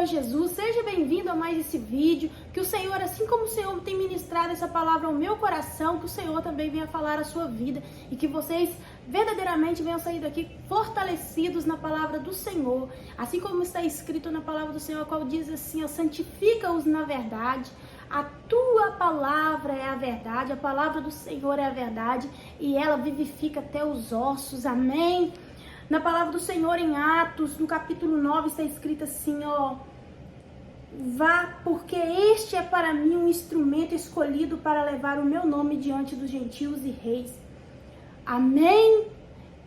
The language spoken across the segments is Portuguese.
Senhor Jesus, seja bem-vindo a mais esse vídeo, que o Senhor, assim como o Senhor tem ministrado essa palavra ao meu coração, que o Senhor também venha falar a sua vida e que vocês verdadeiramente venham sair daqui fortalecidos na palavra do Senhor, assim como está escrito na palavra do Senhor, a qual diz assim, santifica-os na verdade, a tua palavra é a verdade, a palavra do Senhor é a verdade e ela vivifica até os ossos, amém? Na palavra do Senhor em Atos, no capítulo 9, está escrito assim, vá, porque este é para mim um instrumento escolhido para levar o meu nome diante dos gentios e reis. Amém?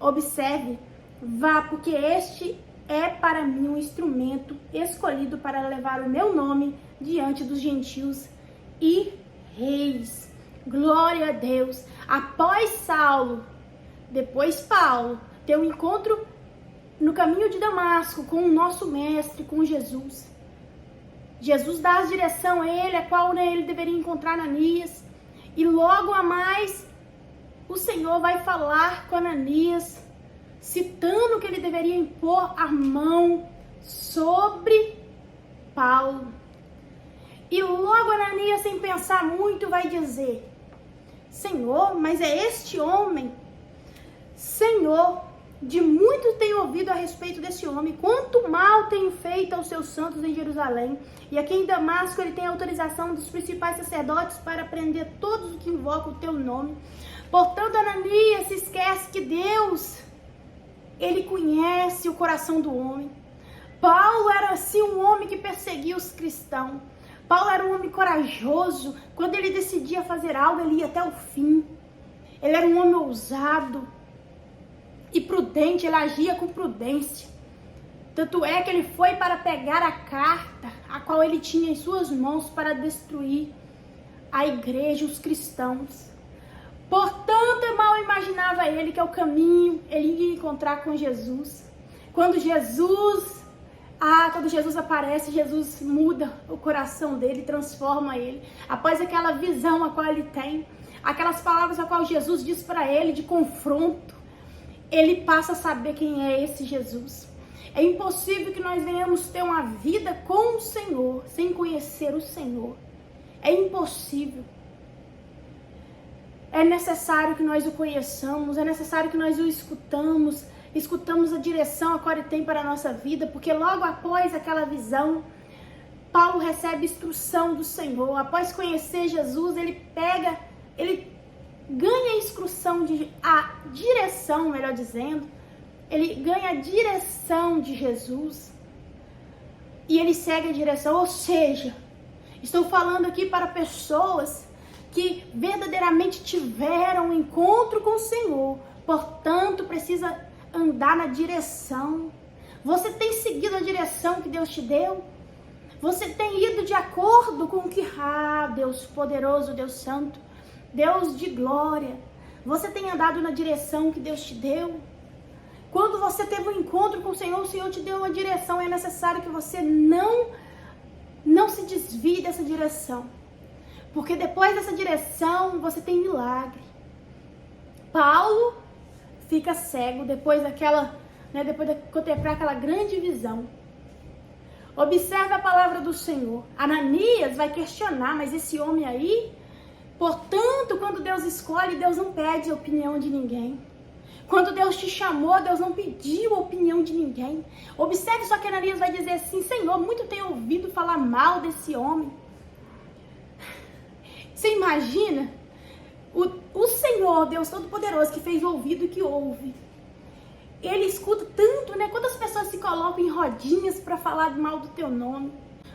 Observe, vá, porque este é para mim um instrumento escolhido para levar o meu nome diante dos gentios e reis. Glória a Deus. Após Saulo, depois Paulo, ter um encontro no caminho de Damasco com o nosso mestre, com Jesus. Jesus dá a direção a ele, a qual ele deveria encontrar Ananias. E logo a mais, o Senhor vai falar com Ananias, citando que ele deveria impor a mão sobre Paulo. E logo Ananias, sem pensar muito, vai dizer, Senhor, mas é este homem? Senhor, de muito tenho ouvido a respeito desse homem, quanto mal tem feito aos seus santos em Jerusalém, e aqui em Damasco ele tem autorização dos principais sacerdotes para prender todos os que invocam o teu nome. Portanto, Ananias se esquece que Deus, ele conhece o coração do homem. Paulo era assim um homem que perseguia os cristãos. Paulo era um homem corajoso, quando ele decidia fazer algo, ele ia até o fim. Ele era um homem ousado e prudente, ele agia com prudência. Tanto é que ele foi para pegar a carta, a qual ele tinha em suas mãos para destruir a igreja, os cristãos. Portanto, mal imaginava ele que é o caminho, ele ia encontrar com Jesus. Quando Jesus aparece, Jesus muda o coração dele, transforma ele. Após aquela visão a qual ele tem, aquelas palavras a qual Jesus diz para ele de confronto, ele passa a saber quem é esse Jesus. É impossível que nós venhamos ter uma vida com o Senhor sem conhecer o Senhor. É impossível. É necessário que nós o conheçamos, é necessário que nós o escutamos a direção a qual ele tem para a nossa vida, porque logo após aquela visão, Paulo recebe instrução do Senhor. Após conhecer Jesus, ele ganha a direção, melhor dizendo, ele ganha a direção de Jesus e ele segue a direção, ou seja, estou falando aqui para pessoas que verdadeiramente tiveram um encontro com o Senhor, portanto precisa andar na direção. Você tem seguido a direção que Deus te deu? Você tem ido de acordo com o que, Deus poderoso, Deus santo, Deus de glória, você tem andado na direção que Deus te deu? Quando você teve um encontro com o Senhor te deu uma direção, é necessário que você não se desvie dessa direção, porque depois dessa direção você tem milagre. Paulo fica cego depois depois de contemplar aquela grande visão. Observe a palavra do Senhor. Ananias vai questionar, mas esse homem aí... Portanto, quando Deus escolhe, Deus não pede a opinião de ninguém. Quando Deus te chamou, Deus não pediu a opinião de ninguém. Observe só que Ananias vai dizer assim, Senhor, muito tenho ouvido falar mal desse homem. Você imagina? O Senhor, Deus Todo-Poderoso, que fez o ouvido e que ouve. Ele escuta tanto, Quantas pessoas se colocam em rodinhas para falar mal do teu nome?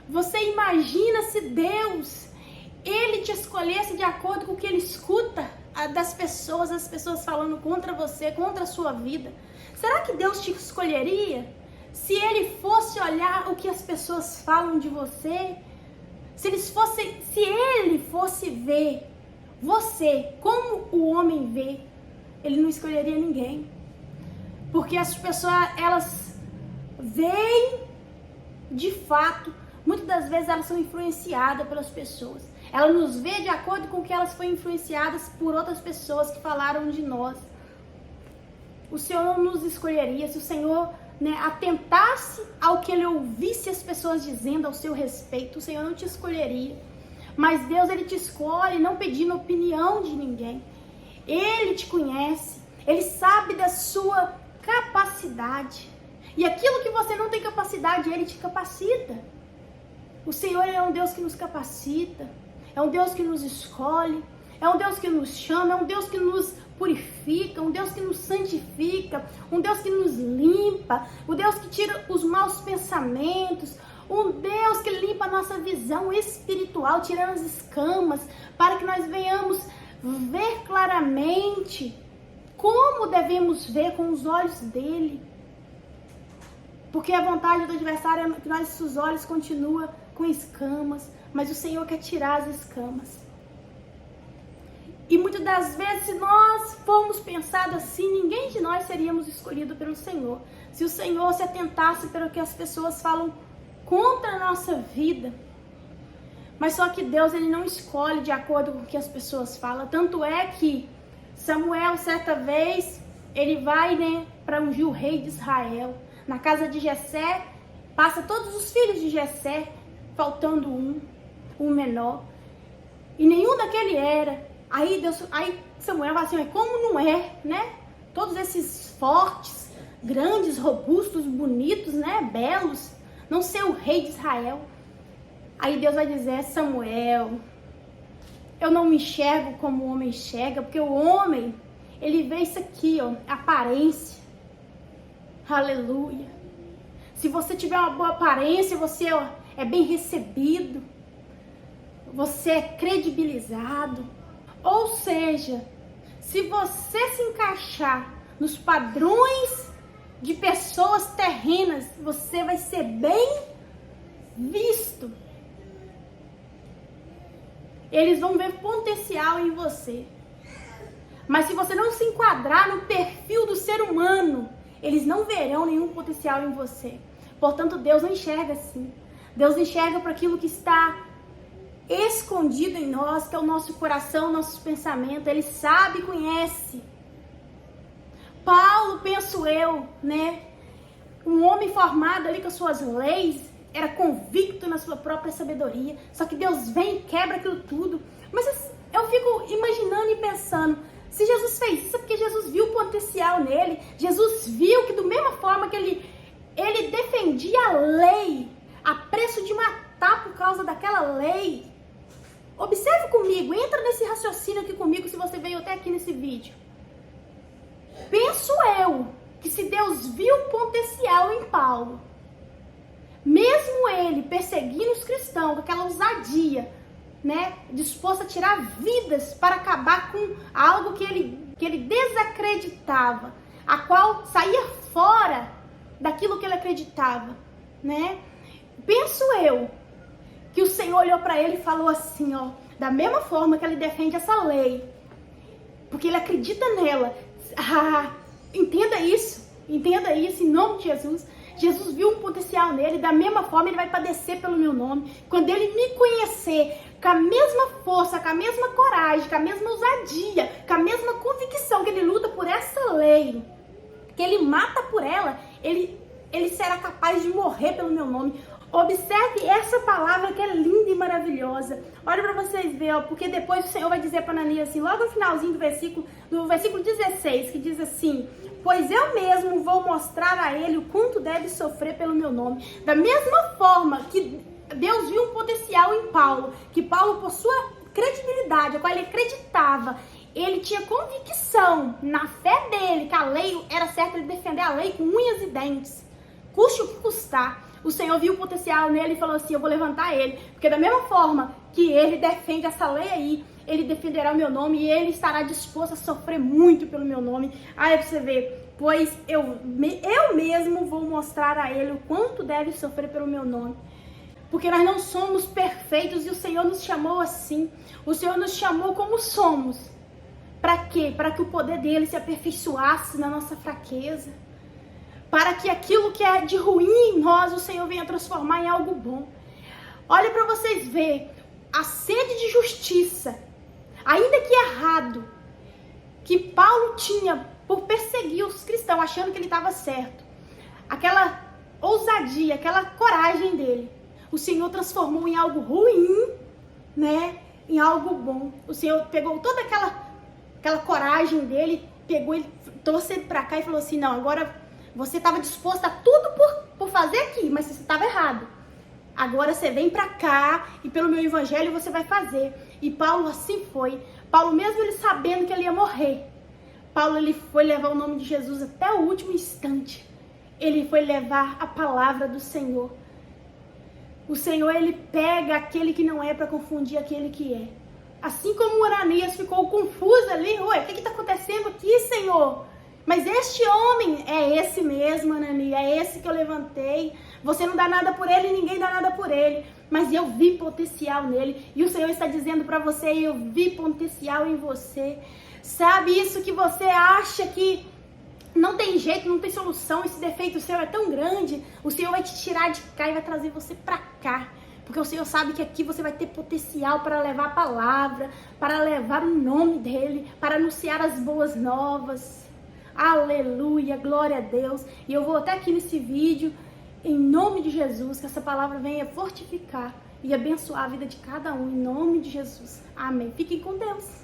Você imagina se Deus... ele te escolhesse de acordo com o que ele escuta das pessoas, as pessoas falando contra você, contra a sua vida. Será que Deus te escolheria se ele fosse olhar o que as pessoas falam de você? Se ele fosse ver você como o homem vê, ele não escolheria ninguém. Porque as pessoas, elas veem de fato, muitas das vezes elas são influenciadas pelas pessoas. Ela nos vê de acordo com que elas foram influenciadas por outras pessoas que falaram de nós. O Senhor não nos escolheria se o Senhor né, atentasse ao que ele ouvisse as pessoas dizendo ao seu respeito, o Senhor não te escolheria. Mas Deus, ele te escolhe não pedindo opinião de ninguém. Ele te conhece, ele sabe da sua capacidade. E aquilo que você não tem capacidade, ele te capacita. O Senhor é um Deus que nos capacita, é um Deus que nos escolhe, é um Deus que nos chama, é um Deus que nos purifica, um Deus que nos santifica, um Deus que nos limpa, um Deus que tira os maus pensamentos, um Deus que limpa a nossa visão espiritual, tirando as escamas, para que nós venhamos ver claramente como devemos ver com os olhos dele. Porque a vontade do adversário é que nossos olhos continuem com escamas, mas o Senhor quer tirar as escamas. E muitas das vezes, se nós formos pensados assim, ninguém de nós seríamos escolhidos pelo Senhor. Se o Senhor se atentasse pelo que as pessoas falam contra a nossa vida. Mas só que Deus, ele não escolhe de acordo com o que as pessoas falam. Tanto é que Samuel, certa vez, ele vai, né, para ungir o rei de Israel. Na casa de Jessé, passa todos os filhos de Jessé, faltando um menor. E nenhum daquele era. Aí Samuel fala assim, mas como não é, né? Todos esses fortes, grandes, robustos, bonitos, né? Belos, não ser o rei de Israel. Aí Deus vai dizer, Samuel, eu não me enxergo como o homem enxerga, porque o homem, ele vê isso aqui, ó, aparência. Aleluia. Se você tiver uma boa aparência, você ó, é bem recebido, você é credibilizado. Ou seja, se você se encaixar nos padrões de pessoas terrenas, você vai ser bem visto. Eles vão ver potencial em você. Mas se você não se enquadrar no perfil do ser humano, eles não verão nenhum potencial em você. Portanto, Deus não enxerga assim. Deus enxerga para aquilo que está escondido em nós, que é o nosso coração, nossos pensamentos. Ele sabe e conhece. Paulo, penso eu, né? Um homem formado ali com as suas leis, era convicto na sua própria sabedoria. Só que Deus vem e quebra aquilo tudo. Mas eu fico imaginando e pensando, se Jesus fez isso é porque Jesus viu o potencial nele. Jesus viu que, da mesma forma que ele defendia a lei, a preço de matar por causa daquela lei. Observe comigo, entra nesse raciocínio aqui comigo, se você veio até aqui nesse vídeo. Penso eu que se Deus viu o potencial em Paulo, mesmo ele perseguindo os cristãos, com aquela ousadia, né, disposto a tirar vidas para acabar com algo que ele desacreditava, a qual saía fora daquilo que ele acreditava, né? Penso eu que o Senhor olhou para ele e falou assim, ó, da mesma forma que ele defende essa lei, porque ele acredita nela. Entenda isso em nome de Jesus. Jesus viu um potencial nele, da mesma forma ele vai padecer pelo meu nome. Quando ele me conhecer com a mesma força, com a mesma coragem, com a mesma ousadia, com a mesma convicção que ele luta por essa lei, que ele mata por ela, ele será capaz de morrer pelo meu nome. Observe essa palavra que é linda e maravilhosa. Olha para vocês verem, ó, porque depois o Senhor vai dizer para Ananias assim, logo no finalzinho do versículo 16, que diz assim, pois eu mesmo vou mostrar a ele o quanto deve sofrer pelo meu nome. Da mesma forma que Deus viu um potencial em Paulo, que Paulo, por sua credibilidade, a qual ele acreditava, ele tinha convicção na fé dele, que a lei era certa, ele defender a lei com unhas e dentes, custe o que custar. O Senhor viu o potencial nele e falou assim, eu vou levantar ele, porque da mesma forma que ele defende essa lei aí, ele defenderá o meu nome e ele estará disposto a sofrer muito pelo meu nome. Aí você vê, pois eu mesmo vou mostrar a ele o quanto deve sofrer pelo meu nome. Porque nós não somos perfeitos e o Senhor nos chamou assim. O Senhor nos chamou como somos. Para quê? Para que o poder dele se aperfeiçoasse na nossa fraqueza. Para que aquilo que é de ruim em nós, o Senhor venha transformar em algo bom. Olha para vocês verem, a sede de justiça, ainda que errado, que Paulo tinha por perseguir os cristãos, achando que ele estava certo. aquela ousadia, aquela coragem dele, o Senhor transformou em algo ruim, né? Em algo bom. O Senhor pegou toda aquela coragem dele, pegou ele, trouxe ele pra cá e falou assim, não, agora você estava disposto a tudo por fazer aqui, mas você estava errado. Agora você vem pra cá e pelo meu evangelho você vai fazer. E Paulo assim foi. Paulo, mesmo ele sabendo que ele ia morrer, Paulo ele foi levar o nome de Jesus até o último instante. Ele foi levar a palavra do Senhor. O Senhor, ele pega aquele que não é para confundir aquele que é. Assim como o Ananias ficou confuso ali, ué, o que está acontecendo aqui, Senhor? Mas este homem é esse mesmo, Ananias, é esse que eu levantei. Você não dá nada por ele, ninguém dá nada por ele. Mas eu vi potencial nele. E o Senhor está dizendo para você, eu vi potencial em você. Sabe isso que você acha que não tem jeito, não tem solução, esse defeito seu é tão grande, o Senhor vai te tirar de cá e vai trazer você pra cá. Porque o Senhor sabe que aqui você vai ter potencial para levar a palavra, para levar o nome dele, para anunciar as boas novas. Aleluia, glória a Deus. E eu vou até aqui nesse vídeo, em nome de Jesus, que essa palavra venha fortificar e abençoar a vida de cada um, em nome de Jesus. Amém. Fiquem com Deus.